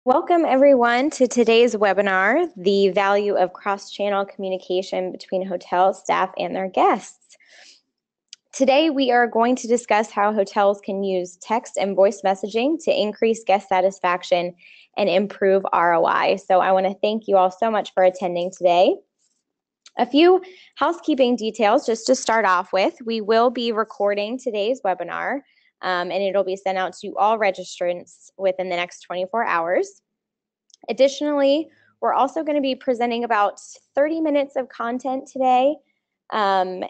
Welcome everyone to today's webinar, The Value of Cross-Channel Communication Between Hotel Staff and Their Guests. Today we are going to discuss how hotels can use text and voice messaging to increase guest satisfaction and improve ROI. So I want to thank you all so much for attending today. A few housekeeping details just to start off with. We will be recording today's webinar. And it'll be sent out to all registrants within the next 24 hours. Additionally, we're also going to be presenting about 30 minutes of content today, and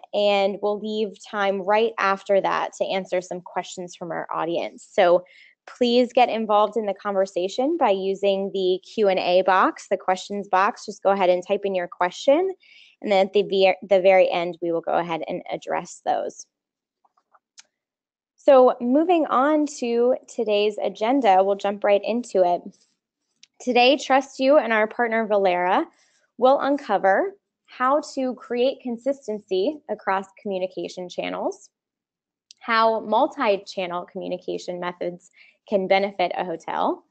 we'll leave time right after that to answer some questions from our audience. So please get involved in the conversation by using the Q&A box, the questions box. Just go ahead and type in your question, and then at the very end, we will go ahead and address those. So moving on to today's agenda, we'll jump right into it. Today, TrustU and our partner VOLARA will uncover how to create consistency across communication channels, how multi-channel communication methods can benefit a hotel,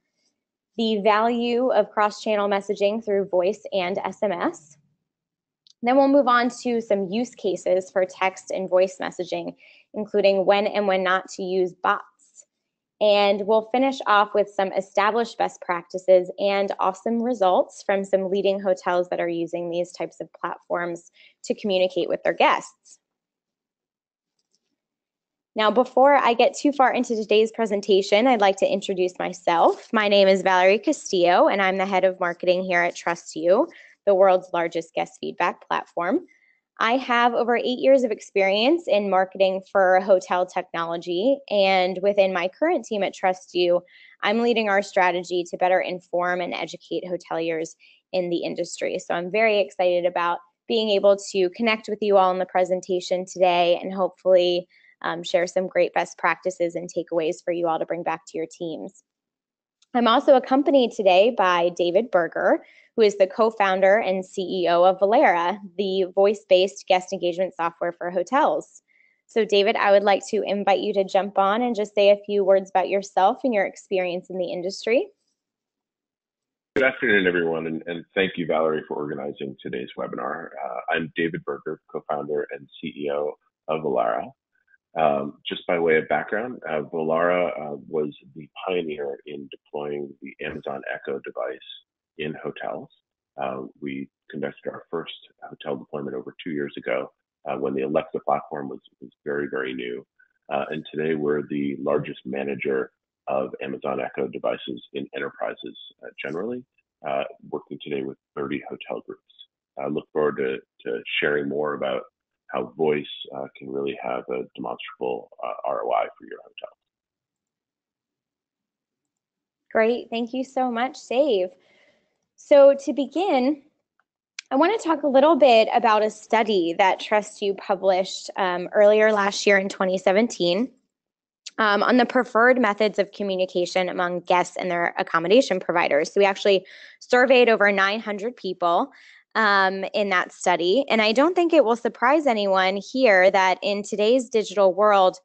the value of cross-channel messaging through voice and SMS. Then we'll move on to some use cases for text and voice messaging, including when and when not to use bots. And we'll finish off with some established best practices and awesome results from some leading hotels that are using these types of platforms to communicate with their guests. Now, before I get too far into today's presentation, I'd like to introduce myself. My name is Valerie Castillo, and I'm the head of marketing here at TrustU, the world's largest guest feedback platform. I have over 8 years of experience in marketing for hotel technology, and within my current team at TrustU, I'm leading our strategy to better inform and educate hoteliers in the industry. So I'm very excited about being able to connect with you all in the presentation today and hopefully share some great best practices and takeaways for you all to bring back to your teams. I'm also accompanied today by David Berger, who is the co-founder and CEO of VOLARA, the voice-based guest engagement software for hotels. So David, I would like to invite you to jump on and just say a few words about yourself and your experience in the industry. Good afternoon, everyone, and thank you, Valerie, for organizing today's webinar. I'm David Berger, co-founder and CEO of VOLARA. Just by way of background, VOLARA was the pioneer in deploying the Amazon Echo device in hotels. We conducted our first hotel deployment over 2 years ago when the Alexa platform was very, very new. And today we're the largest manager of Amazon Echo devices in enterprises generally, working today with 30 hotel groups. I look forward to sharing more about how voice can really have a demonstrable ROI for your hotel. Great, thank you so much, Dave. So to begin, I want to talk a little bit about a study that TrustU published earlier last year in 2017 on the preferred methods of communication among guests and their accommodation providers. So we actually surveyed over 900 people in that study. And I don't think it will surprise anyone here that in today's digital world,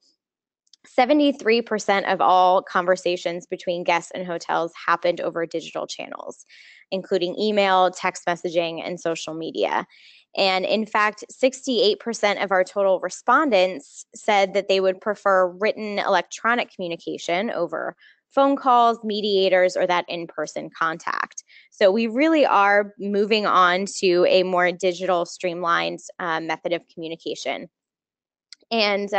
73% of all conversations between guests and hotels happened over digital channels, including email, text messaging, and social media. And in fact, 68% of our total respondents said that they would prefer written electronic communication over phone calls, mediators, or that in-person contact. So we really are moving on to a more digital, streamlined method of communication. And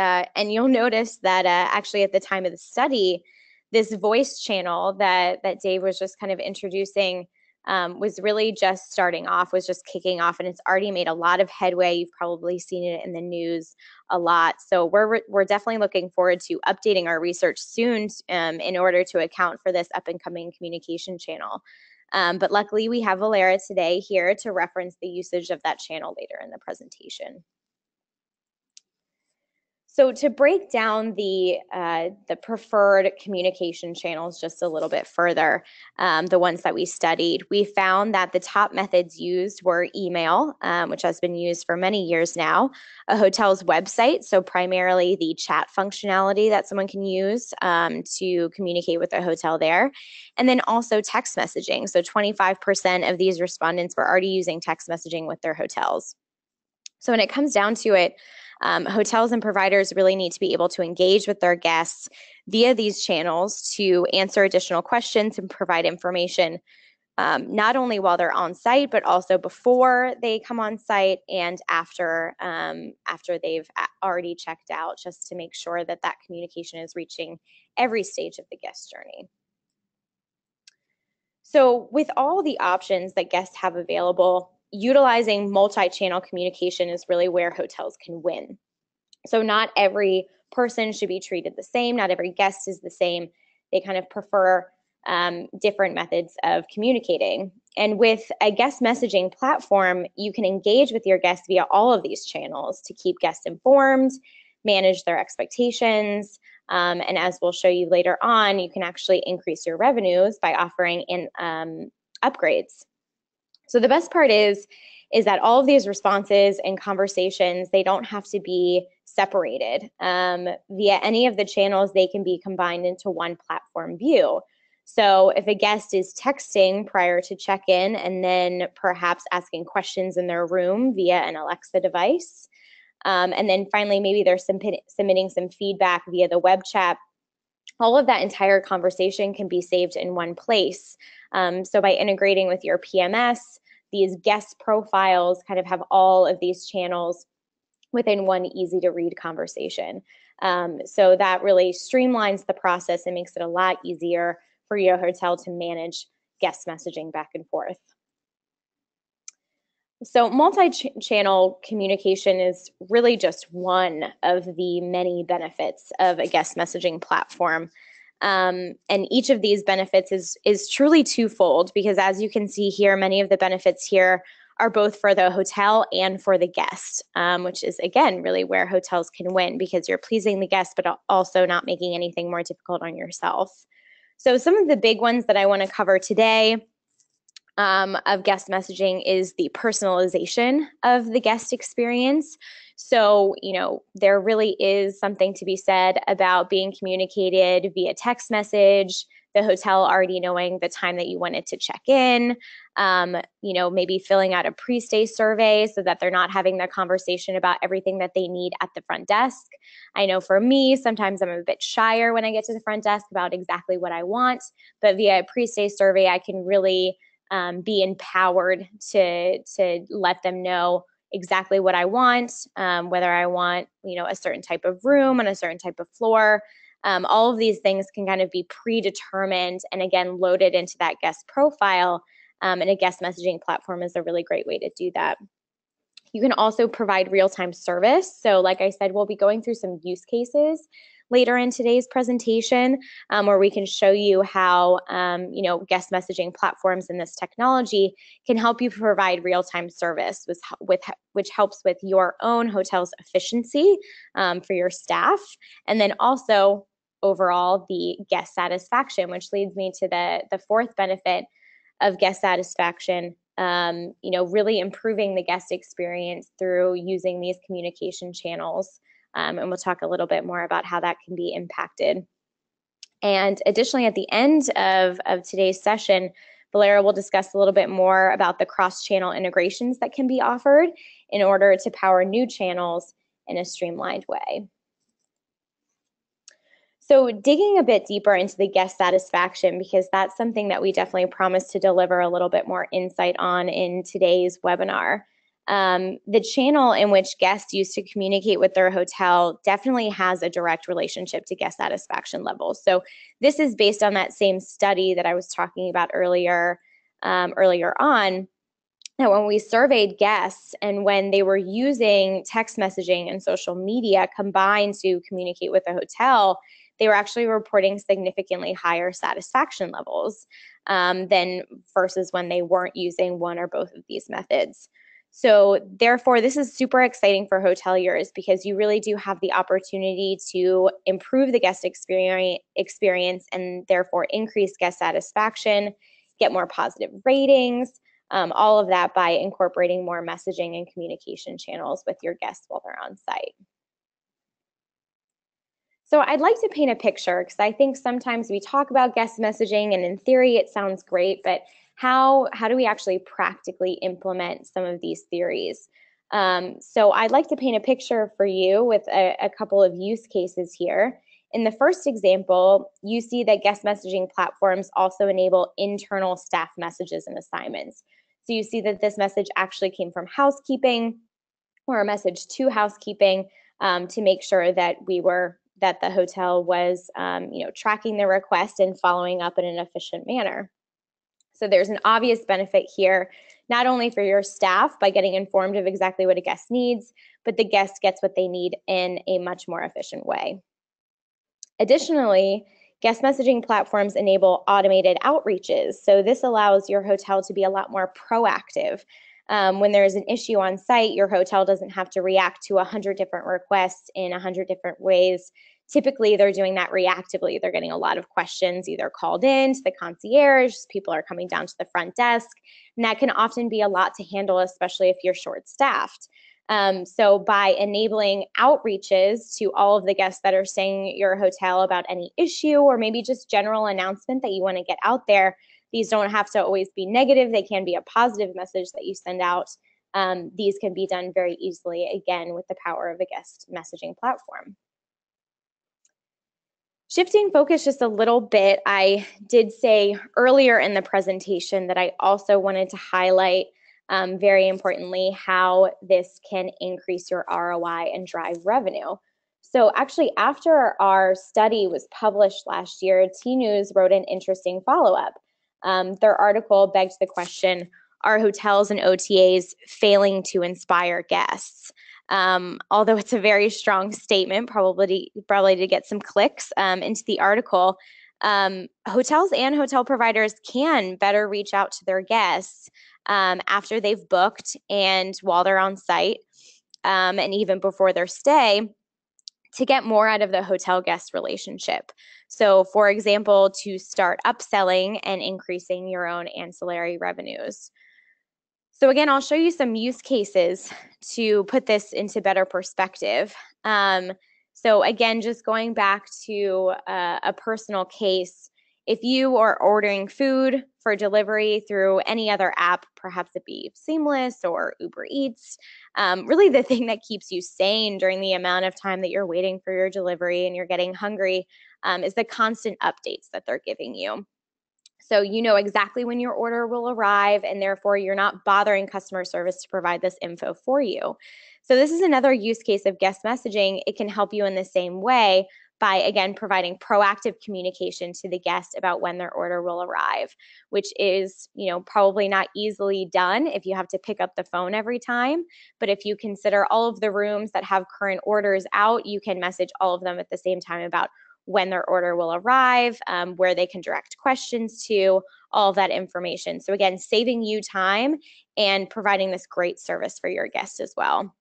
you'll notice that actually at the time of the study, this voice channel that Dave was just kind of introducing was really just starting off, was just kicking off, and it's already made a lot of headway. You've probably seen it in the news a lot. So we're definitely looking forward to updating our research soon in order to account for this up and coming communication channel. But luckily we have VOLARA today here to reference the usage of that channel later in the presentation. So to break down the preferred communication channels just a little bit further, the ones that we studied, we found that the top methods used were email, which has been used for many years now, a hotel's website, so primarily the chat functionality that someone can use to communicate with the hotel there, and then also text messaging. So 25% of these respondents were already using text messaging with their hotels. So when it comes down to it, hotels and providers really need to be able to engage with their guests via these channels to answer additional questions and provide information, not only while they're on site, but also before they come on site and after they've already checked out, just to make sure that that communication is reaching every stage of the guest journey. So with all the options that guests have available, utilizing multi-channel communication is really where hotels can win. So not every person should be treated the same. Not every guest is the same. They kind of prefer different methods of communicating. And with a guest messaging platform, you can engage with your guests via all of these channels to keep guests informed, manage their expectations, and as we'll show you later on, you can actually increase your revenues by offering in upgrades. So the best part is that all of these responses and conversations, they don't have to be separated. Via any of the channels, they can be combined into one platform view. So if a guest is texting prior to check-in and then perhaps asking questions in their room via an Alexa device, and then finally maybe they're submitting some feedback via the web chat, all of that entire conversation can be saved in one place. So by integrating with your PMS, these guest profiles kind of have all of these channels within one easy to read conversation. So that really streamlines the process and makes it a lot easier for your hotel to manage guest messaging back and forth. So multi-channel communication is really just one of the many benefits of a guest messaging platform. And each of these benefits is truly twofold, because as you can see here, many of the benefits here are both for the hotel and for the guest, which is, again, really where hotels can win, because you're pleasing the guest, but also not making anything more difficult on yourself. So some of the big ones that I want to cover today of guest messaging is the personalization of the guest experience. So, there really is something to be said about being communicated via text message, the hotel already knowing the time that you wanted to check in, maybe filling out a pre-stay survey so that they're not having that conversation about everything that they need at the front desk. I know for me, sometimes I'm a bit shyer when I get to the front desk about exactly what I want, but via a pre-stay survey, I can really be empowered to let them know exactly what I want, whether I want, a certain type of room on a certain type of floor. All of these things can kind of be predetermined and, again, loaded into that guest profile. And a guest messaging platform is a really great way to do that. You can also provide real-time service. So like I said, we'll be going through some use cases later in today's presentation, where we can show you how guest messaging platforms and this technology can help you provide real-time service, which helps with your own hotel's efficiency for your staff, and then also overall the guest satisfaction, which leads me to the fourth benefit of guest satisfaction. Really improving the guest experience through using these communication channels. And we'll talk a little bit more about how that can be impacted. And additionally, at the end of today's session, VOLARA will discuss a little bit more about the cross-channel integrations that can be offered in order to power new channels in a streamlined way. So digging a bit deeper into the guest satisfaction, because that's something that we definitely promise to deliver a little bit more insight on in today's webinar. The channel in which guests use to communicate with their hotel definitely has a direct relationship to guest satisfaction levels. So this is based on that same study that I was talking about earlier on, that when we surveyed guests and when they were using text messaging and social media combined to communicate with the hotel, they were actually reporting significantly higher satisfaction levels than versus when they weren't using one or both of these methods. So therefore, this is super exciting for hoteliers because you really do have the opportunity to improve the guest experience and therefore increase guest satisfaction, get more positive ratings, all of that by incorporating more messaging and communication channels with your guests while they're on site. So I'd like to paint a picture because I think sometimes we talk about guest messaging and in theory it sounds great, but how do we actually practically implement some of these theories? So I'd like to paint a picture for you with a couple of use cases here. In the first example, you see that guest messaging platforms also enable internal staff messages and assignments. So you see that this message actually came from housekeeping or a message to housekeeping to make sure that the hotel was tracking the request and following up in an efficient manner. So there's an obvious benefit here, not only for your staff by getting informed of exactly what a guest needs, but the guest gets what they need in a much more efficient way. Additionally, guest messaging platforms enable automated outreaches. So this allows your hotel to be a lot more proactive. When there's an issue on site, your hotel doesn't have to react to 100 different requests in 100 different ways. Typically, they're doing that reactively. They're getting a lot of questions either called in to the concierge, people are coming down to the front desk, and that can often be a lot to handle, especially if you're short-staffed. So by enabling outreaches to all of the guests that are staying at your hotel about any issue or maybe just general announcement that you want to get out there, these don't have to always be negative. They can be a positive message that you send out. These can be done very easily, again, with the power of a guest messaging platform. Shifting focus just a little bit, I did say earlier in the presentation that I also wanted to highlight very importantly how this can increase your ROI and drive revenue. So actually after our study was published last year, T-News wrote an interesting follow-up. Their article begged the question, are hotels and OTAs failing to inspire guests? Although it's a very strong statement, probably to get some clicks into the article, hotels and hotel providers can better reach out to their guests after they've booked and while they're on site, and even before their stay, to get more out of the hotel guest relationship. So, for example, to start upselling and increasing your own ancillary revenues. So again, I'll show you some use cases to put this into better perspective. So again, just going back to a personal case, if you are ordering food for delivery through any other app, perhaps it be Seamless or Uber Eats, really the thing that keeps you sane during the amount of time that you're waiting for your delivery and you're getting hungry is the constant updates that they're giving you. So you know exactly when your order will arrive, and therefore you're not bothering customer service to provide this info for you. So this is another use case of guest messaging. It can help you in the same way by, again, providing proactive communication to the guest about when their order will arrive, which is, probably not easily done if you have to pick up the phone every time. But if you consider all of the rooms that have current orders out, you can message all of them at the same time about when their order will arrive, where they can direct questions to, all of that information. So again, saving you time and providing this great service for your guests as well.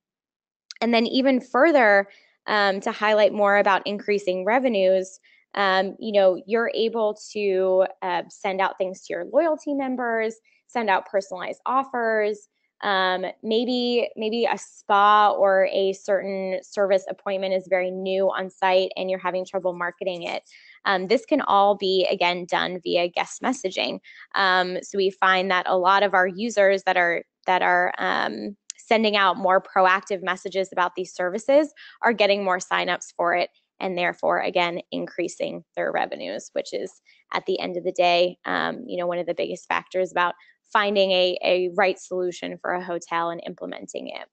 And then even further, to highlight more about increasing revenues, you're able to send out things to your loyalty members, send out personalized offers, maybe a spa or a certain service appointment is very new on site and you're having trouble marketing it. This can all be, again, done via guest messaging. So we find that a lot of our users that are sending out more proactive messages about these services are getting more signups for it, and therefore, again, increasing their revenues, which is, at the end of the day, one of the biggest factors about finding a right solution for a hotel and implementing it.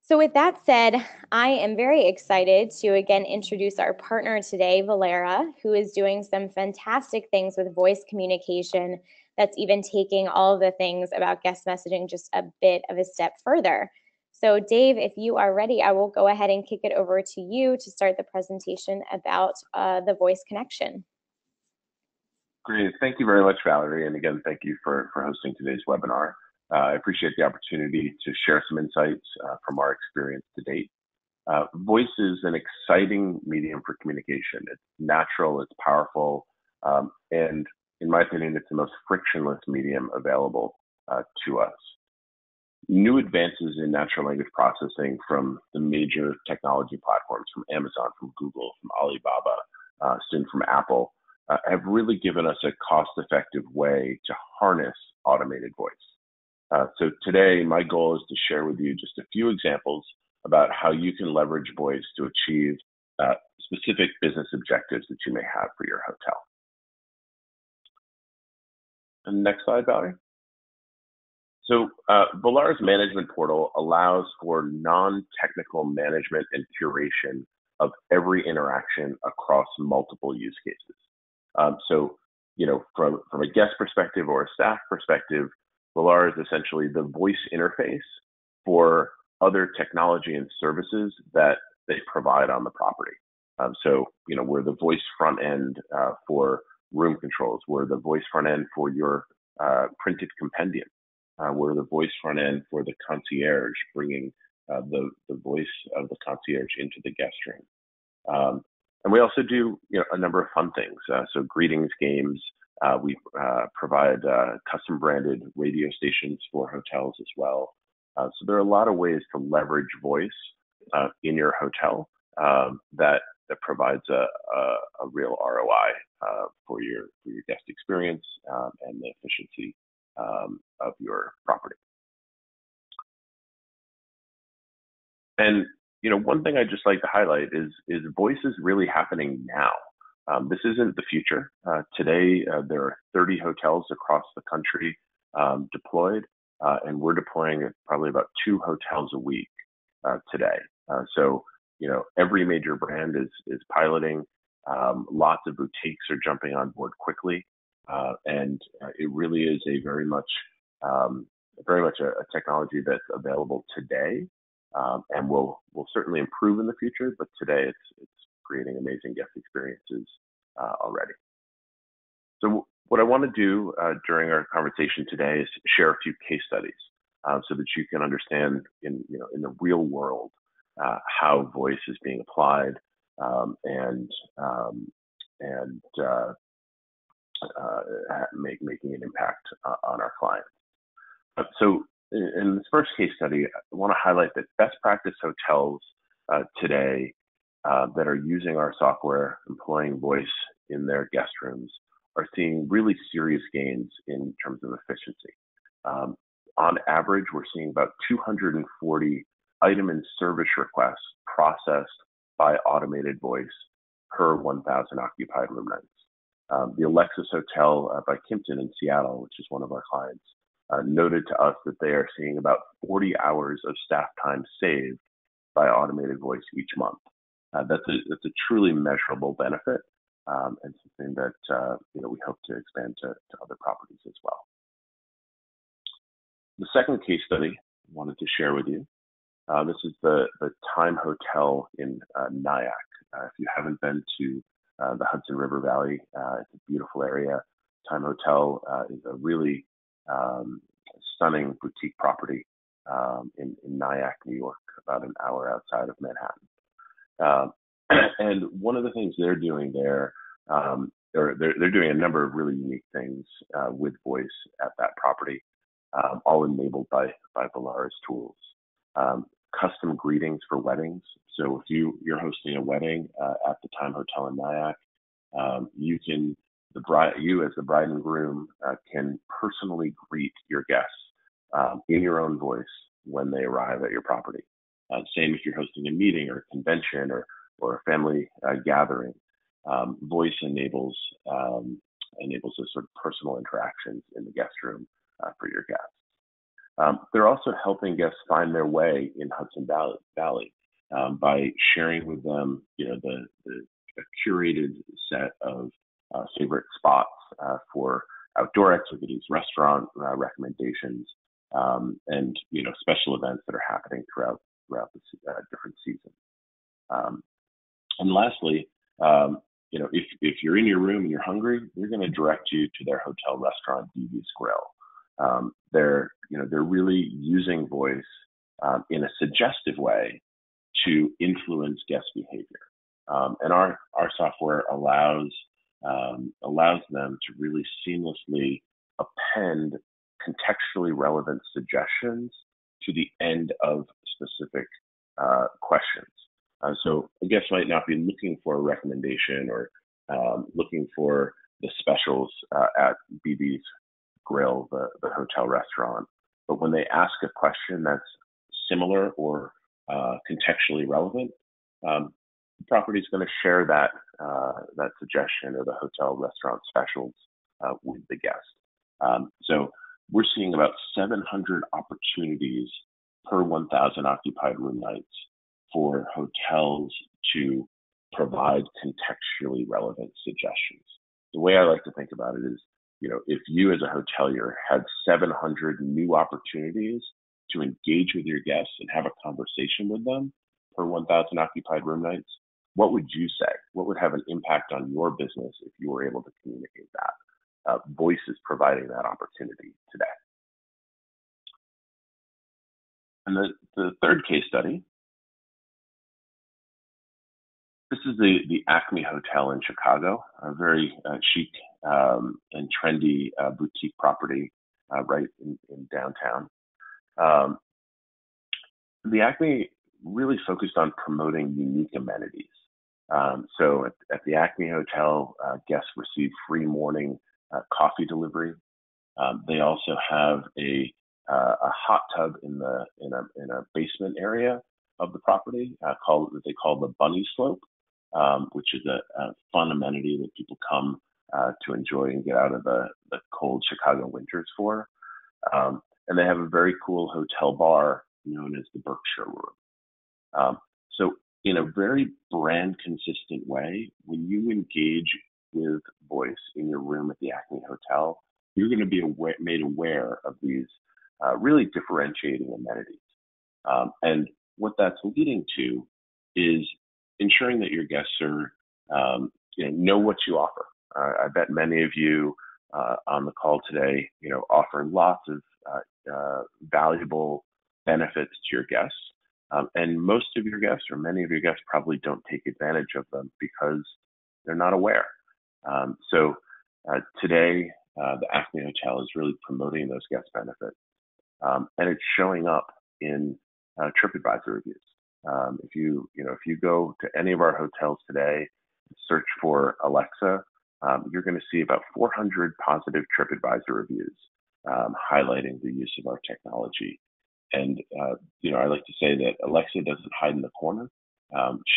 So with that said, I am very excited to again introduce our partner today, VOLARA, who is doing some fantastic things with voice communication that's even taking all of the things about guest messaging just a bit of a step further. So Dave, if you are ready, I will go ahead and kick it over to you to start the presentation about the voice connection. Great. Thank you very much, Valerie. And again, thank you for hosting today's webinar. I appreciate the opportunity to share some insights from our experience to date. Voice is an exciting medium for communication. It's natural, it's powerful, and in my opinion, it's the most frictionless medium available to us. New advances in natural language processing from the major technology platforms, from Amazon, from Google, from Alibaba, soon from Apple, have really given us a cost-effective way to harness automated voice. So today, my goal is to share with you just a few examples about how you can leverage voice to achieve specific business objectives that you may have for your hotel. And next slide, Valerie. So VOLARA's management portal allows for non-technical management and curation of every interaction across multiple use cases. So, from a guest perspective or a staff perspective, VOLARA is essentially the voice interface for other technology and services that they provide on the property. So, we're the voice front end for room controls. We're the voice front end for your printed compendium. We're the voice front end for the concierge, bringing the voice of the concierge into the guest room. And we also do a number of fun things. So greetings games. We provide custom branded radio stations for hotels as well. So there are a lot of ways to leverage voice in your hotel that provides a real ROI for your guest experience and the efficiency of your property. And one thing I'd just like to highlight is voice is really happening now. This isn't the future. Today, there are 30 hotels across the country deployed, and we're deploying probably about 2 hotels a week today. So, every major brand is piloting. Lots of boutiques are jumping on board quickly, and it really is a very much a technology that's available today, and will certainly improve in the future. But today, it's creating amazing guest experiences already. So what I want to do during our conversation today is share a few case studies so that you can understand in the real world how voice is being applied and making an impact on our clients. So in this first case study, I want to highlight that best practice hotels today that are using our software, employing voice in their guest rooms, are seeing really serious gains in terms of efficiency. On average, we're seeing about 240 item and service requests processed by automated voice per 1,000 occupied room nights. The Alexis Hotel by Kimpton in Seattle, which is one of our clients, noted to us that they are seeing about 40 hours of staff time saved by automated voice each month. That's a truly measurable benefit, and something that we hope to expand to other properties as well. The second case study I wanted to share with you. This is the Time Hotel in Nyack. If you haven't been to the Hudson River Valley, it's a beautiful area. Time Hotel is a really stunning boutique property in Nyack, New York, about an hour outside of Manhattan. And one of the things they're doing there, they're doing a number of really unique things with voice at that property, all enabled by VOLARA's tools. Custom greetings for weddings. So if you're hosting a wedding at the Time Hotel in Nyack, you as the bride and groom can personally greet your guests in your own voice when they arrive at your property. Same if you're hosting a meeting or a convention or a family gathering. Voice enables those sort of personal interactions in the guest room for your guests. They're also helping guests find their way in Hudson Valley by sharing with them, a curated set of favorite spots for outdoor activities, restaurant recommendations, and special events that are happening throughout the different seasons. And lastly, if you're in your room and you're hungry, we're going to direct you to their hotel restaurant, DV's Grill. They're really using voice in a suggestive way to influence guest behavior. And our software allows them to really seamlessly append contextually relevant suggestions to the end of specific questions. So a guest might not be looking for a recommendation or looking for the specials at BB's Grill, the hotel restaurant, but when they ask a question that's similar or contextually relevant, the property is going to share that suggestion or the hotel restaurant specials with the guest. So we're seeing about 700 opportunities per 1,000 occupied room nights for hotels to provide contextually relevant suggestions. The way I like to think about it is, if you as a hotelier had 700 new opportunities to engage with your guests and have a conversation with them per 1,000 occupied room nights, what would you say? What would have an impact on your business if you were able to communicate that? Voice is providing that opportunity today. And the third case study, this is the Acme Hotel in Chicago, a very chic and trendy boutique property right in downtown. The Acme really focused on promoting unique amenities. So at the Acme Hotel, guests receive free morning coffee delivery. They also have a hot tub in a basement area of the property that they call the Bunny Slope, which is a fun amenity that people come to enjoy and get out of the cold Chicago winters for. And they have a very cool hotel bar known as the Berkshire Room. So in a very brand consistent way, when you engage with voice in your room at the Acme Hotel, you're going to be made aware of these really differentiating amenities. And what that's leading to is ensuring that your guests are, know what you offer. I bet many of you on the call today, offer lots of valuable benefits to your guests. And most of your guests or many of your guests probably don't take advantage of them because they're not aware. So today, the Acme Hotel is really promoting those guest benefits. And it's showing up in TripAdvisor reviews. If you go to any of our hotels today, search for Alexa, you're going to see about 400 positive TripAdvisor reviews highlighting the use of our technology. And I like to say that Alexa doesn't hide in the corner.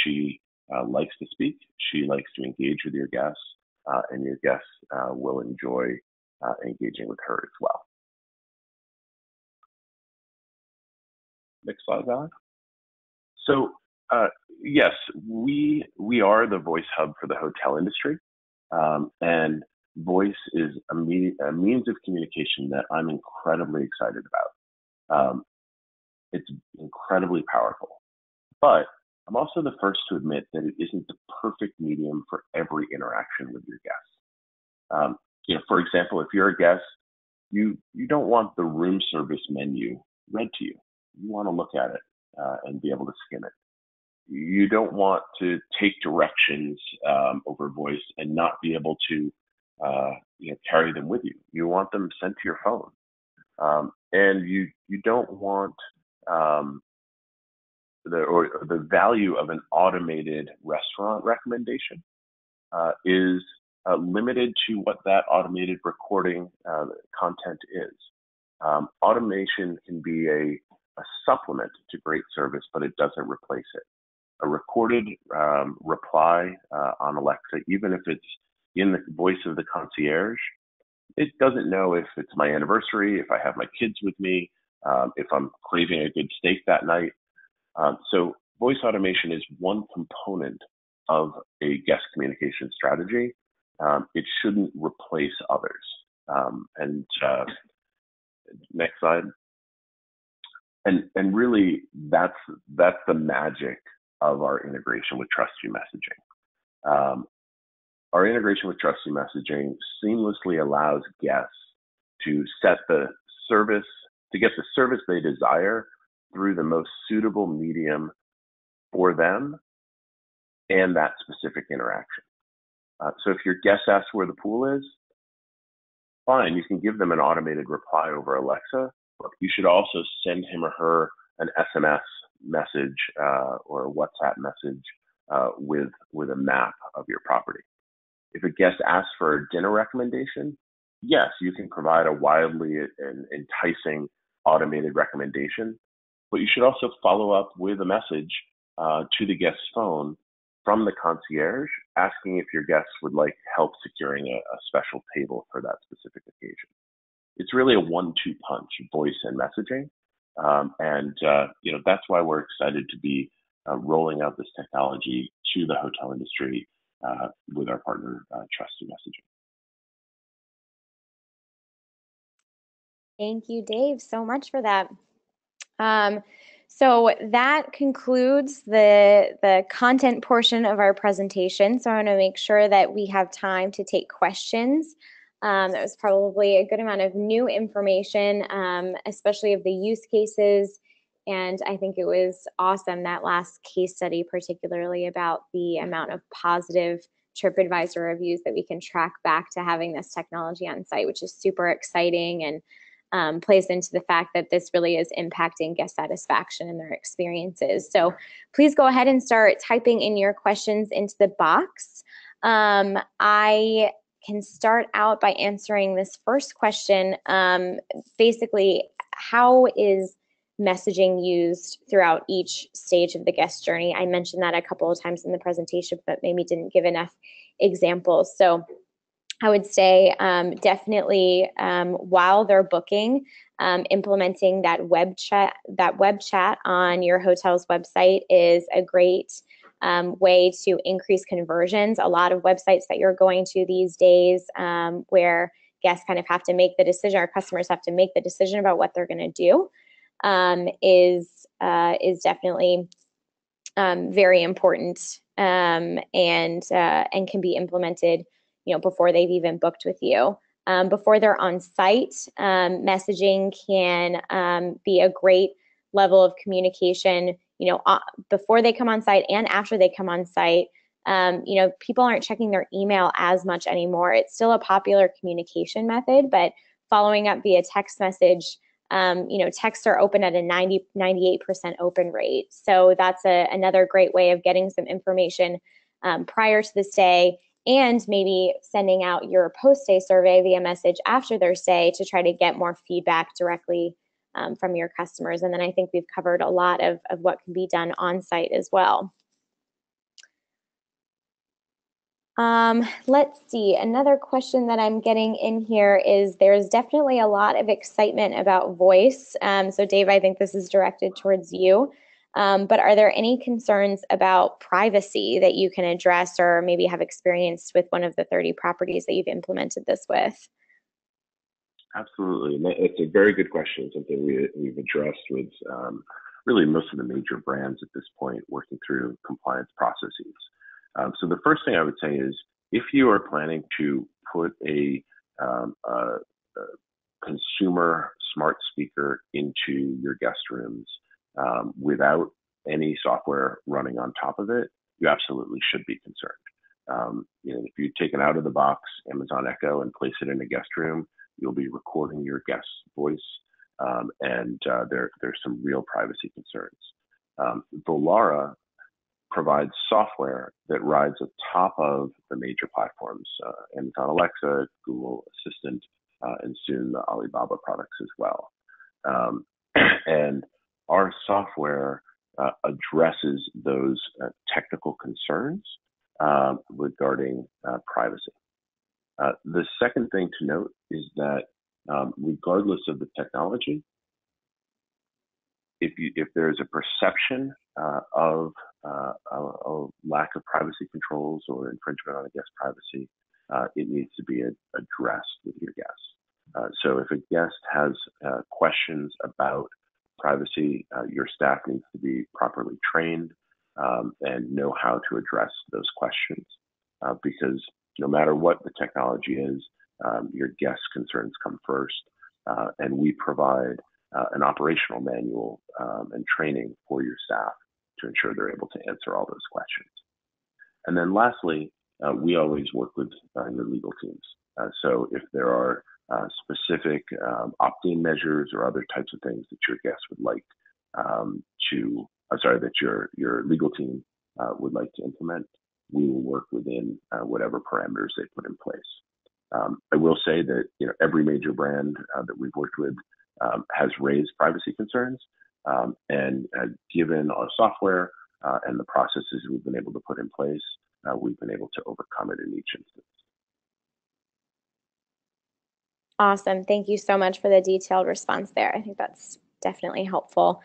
She likes to speak. She likes to engage with your guests, and your guests will enjoy engaging with her as well. Next slide, Alex. So yes, we are the voice hub for the hotel industry, and voice is a means of communication that I'm incredibly excited about. It's incredibly powerful, but I'm also the first to admit that it isn't the perfect medium for every interaction with your guests. For example, if you're a guest, you don't want the room service menu read to you. You want to look at it and be able to skim it. You don't want to take directions over voice and not be able to carry them with you. You want them sent to your phone, and you don't want the value of an automated restaurant recommendation is limited to what that automated recording content is. Automation can be a supplement to great service, but it doesn't replace it. A recorded reply on Alexa, even if it's in the voice of the concierge, it doesn't know if it's my anniversary, if I have my kids with me, if I'm craving a good steak that night. So voice automation is one component of a guest communication strategy. It shouldn't replace others. Next slide. And really, that's the magic of our integration with TrustYou messaging. Our integration with TrustYou messaging seamlessly allows guests to set the service, to get the service they desire through the most suitable medium for them and that specific interaction. So if your guest asks where the pool is, fine, you can give them an automated reply over Alexa, but you should also send him or her an SMS message or a WhatsApp message with a map of your property. If a guest asks for a dinner recommendation, yes, you can provide a wildly and enticing automated recommendation, but you should also follow up with a message to the guest's phone from the concierge asking if your guests would like help securing a special table for that specific occasion. It's really a 1-2 punch, voice and messaging. That's why we're excited to be rolling out this technology to the hotel industry with our partner, Trusted Messaging. Thank you, Dave, so much for that. So that concludes the content portion of our presentation. So I want to make sure that we have time to take questions. That was probably a good amount of new information, especially of the use cases. And I think it was awesome, that last case study, particularly about the amount of positive TripAdvisor reviews that we can track back to having this technology on site, which is super exciting and plays into the fact that this really is impacting guest satisfaction and their experiences. So please go ahead and start typing in your questions into the box. I can start out by answering this first question. Basically, how is messaging used throughout each stage of the guest journey? I mentioned that a couple of times in the presentation, but maybe didn't give enough examples. So I would say definitely while they're booking, implementing that web chat on your hotel's website is a great way to increase conversions. A lot of websites that you're going to these days where guests kind of have to make the decision, or customers have to make the decision about what they're going to do is definitely very important and can be implemented before they've even booked with you. Before they're on site, messaging can be a great level of communication, before they come on site and after they come on site. People aren't checking their email as much anymore. It's still a popular communication method, but following up via text message, texts are open at a 98% open rate. So that's another great way of getting some information prior to the stay, and maybe sending out your post-stay survey via message after their stay to try to get more feedback directly from your customers. And then I think we've covered a lot of what can be done on site as well. Let's see, another question that I'm getting in here is there's definitely a lot of excitement about voice. So Dave, I think this is directed towards you. But are there any concerns about privacy that you can address or maybe have experienced with one of the 30 properties that you've implemented this with? Absolutely. It's a very good question, something we've addressed with really most of the major brands at this point working through compliance processes. So the first thing I would say is if you are planning to put a consumer smart speaker into your guest rooms without any software running on top of it, you absolutely should be concerned. If you take an out of the box Amazon Echo and place it in a guest room, you'll be recording your guest's voice, and there's some real privacy concerns. VOLARA provides software that rides atop of the major platforms, Amazon Alexa, Google Assistant, and soon the Alibaba products as well. And our software addresses those technical concerns regarding privacy. The second thing to note is that regardless of the technology, if there's a perception of a lack of privacy controls or infringement on a guest's privacy, it needs to be addressed with your guests. So if a guest has questions about privacy, your staff needs to be properly trained and know how to address those questions, because no matter what the technology is, your guest concerns come first. and we provide an operational manual and training for your staff to ensure they're able to answer all those questions. And then lastly, we always work with your legal teams. So if there are specific opt-in measures or other types of things that your guests would like that your legal team would like to implement, we will work within whatever parameters they put in place. I will say that every major brand that we've worked with has raised privacy concerns, and given our software and the processes we've been able to put in place, we've been able to overcome it in each instance. Awesome. Thank you so much for the detailed response there. I think that's definitely helpful.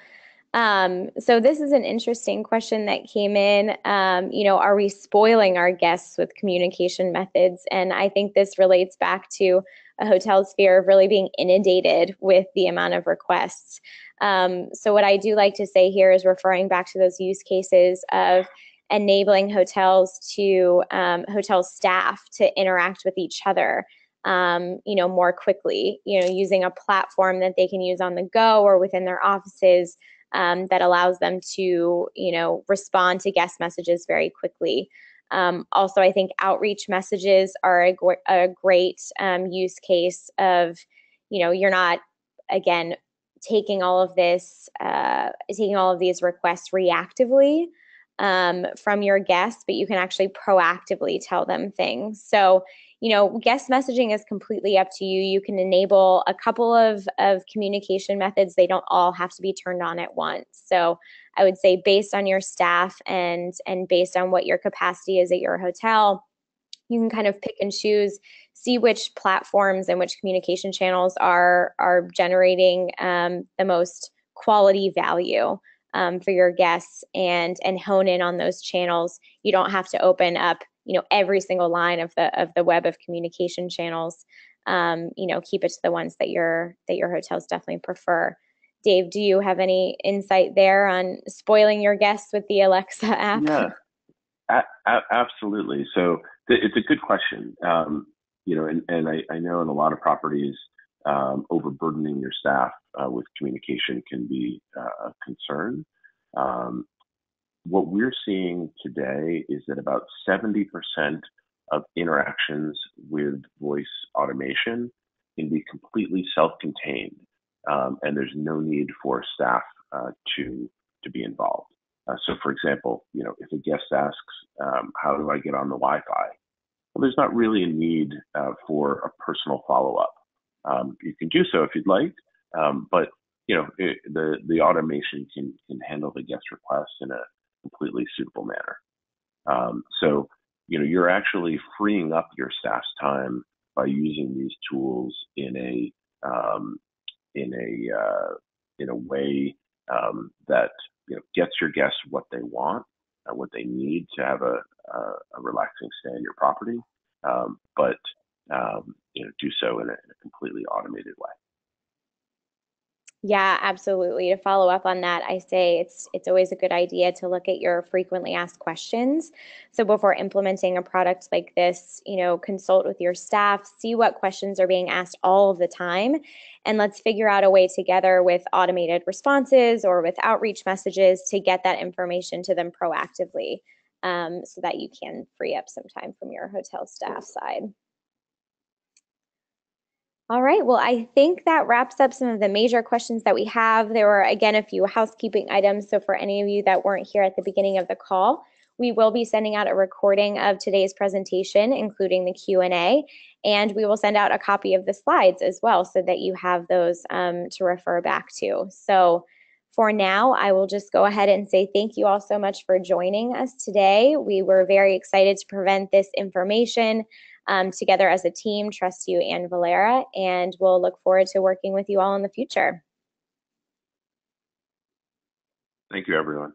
So this is an interesting question that came in. Are we spoiling our guests with communication methods? And I think this relates back to a hotel's fear of really being inundated with the amount of requests. So what I do like to say here is referring back to those use cases of enabling hotel staff to interact with each other more quickly, using a platform that they can use on the go or within their offices that allows them to, respond to guest messages very quickly. Also, I think outreach messages are a great use case of, you're not, again, taking all of these requests reactively from your guests, but you can actually proactively tell them things. So, guest messaging is completely up to you. You can enable a couple of communication methods. They don't all have to be turned on at once. So I would say based on your staff and based on what your capacity is at your hotel, you can kind of pick and choose, see which platforms and which communication channels are generating the most quality value for your guests and hone in on those channels. You don't have to open up every single line of the web of communication channels. Keep it to the ones that your hotels definitely prefer. Dave, do you have any insight there on spoiling your guests with the Alexa app? Yeah, absolutely. So it's a good question. And I know in a lot of properties, overburdening your staff with communication can be a concern. What we're seeing today is that about 70% of interactions with voice automation can be completely self-contained, and there's no need for staff to be involved. So, for example, if a guest asks, "How do I get on the Wi-Fi?" Well, there's not really a need for a personal follow-up. You can do so if you'd like, but the automation can handle the guest request in a completely suitable manner. So you're actually freeing up your staff's time by using these tools in a way that gets your guests what they want, what they need to have a relaxing stay in your property, but do so in a completely automated way. Yeah, absolutely. To follow up on that, I say it's always a good idea to look at your frequently asked questions. So before implementing a product like this, consult with your staff, see what questions are being asked all of the time, and let's figure out a way together with automated responses or with outreach messages to get that information to them proactively, so that you can free up some time from your hotel staff side. All right, well, I think that wraps up some of the major questions that we have. There were, again, a few housekeeping items. So for any of you that weren't here at the beginning of the call, we will be sending out a recording of today's presentation, including the Q&A, and we will send out a copy of the slides as well so that you have those to refer back to. So for now, I will just go ahead and say thank you all so much for joining us today. We were very excited to present this information together as a team, Trust You and VOLARA, and we'll look forward to working with you all in the future. Thank you, everyone.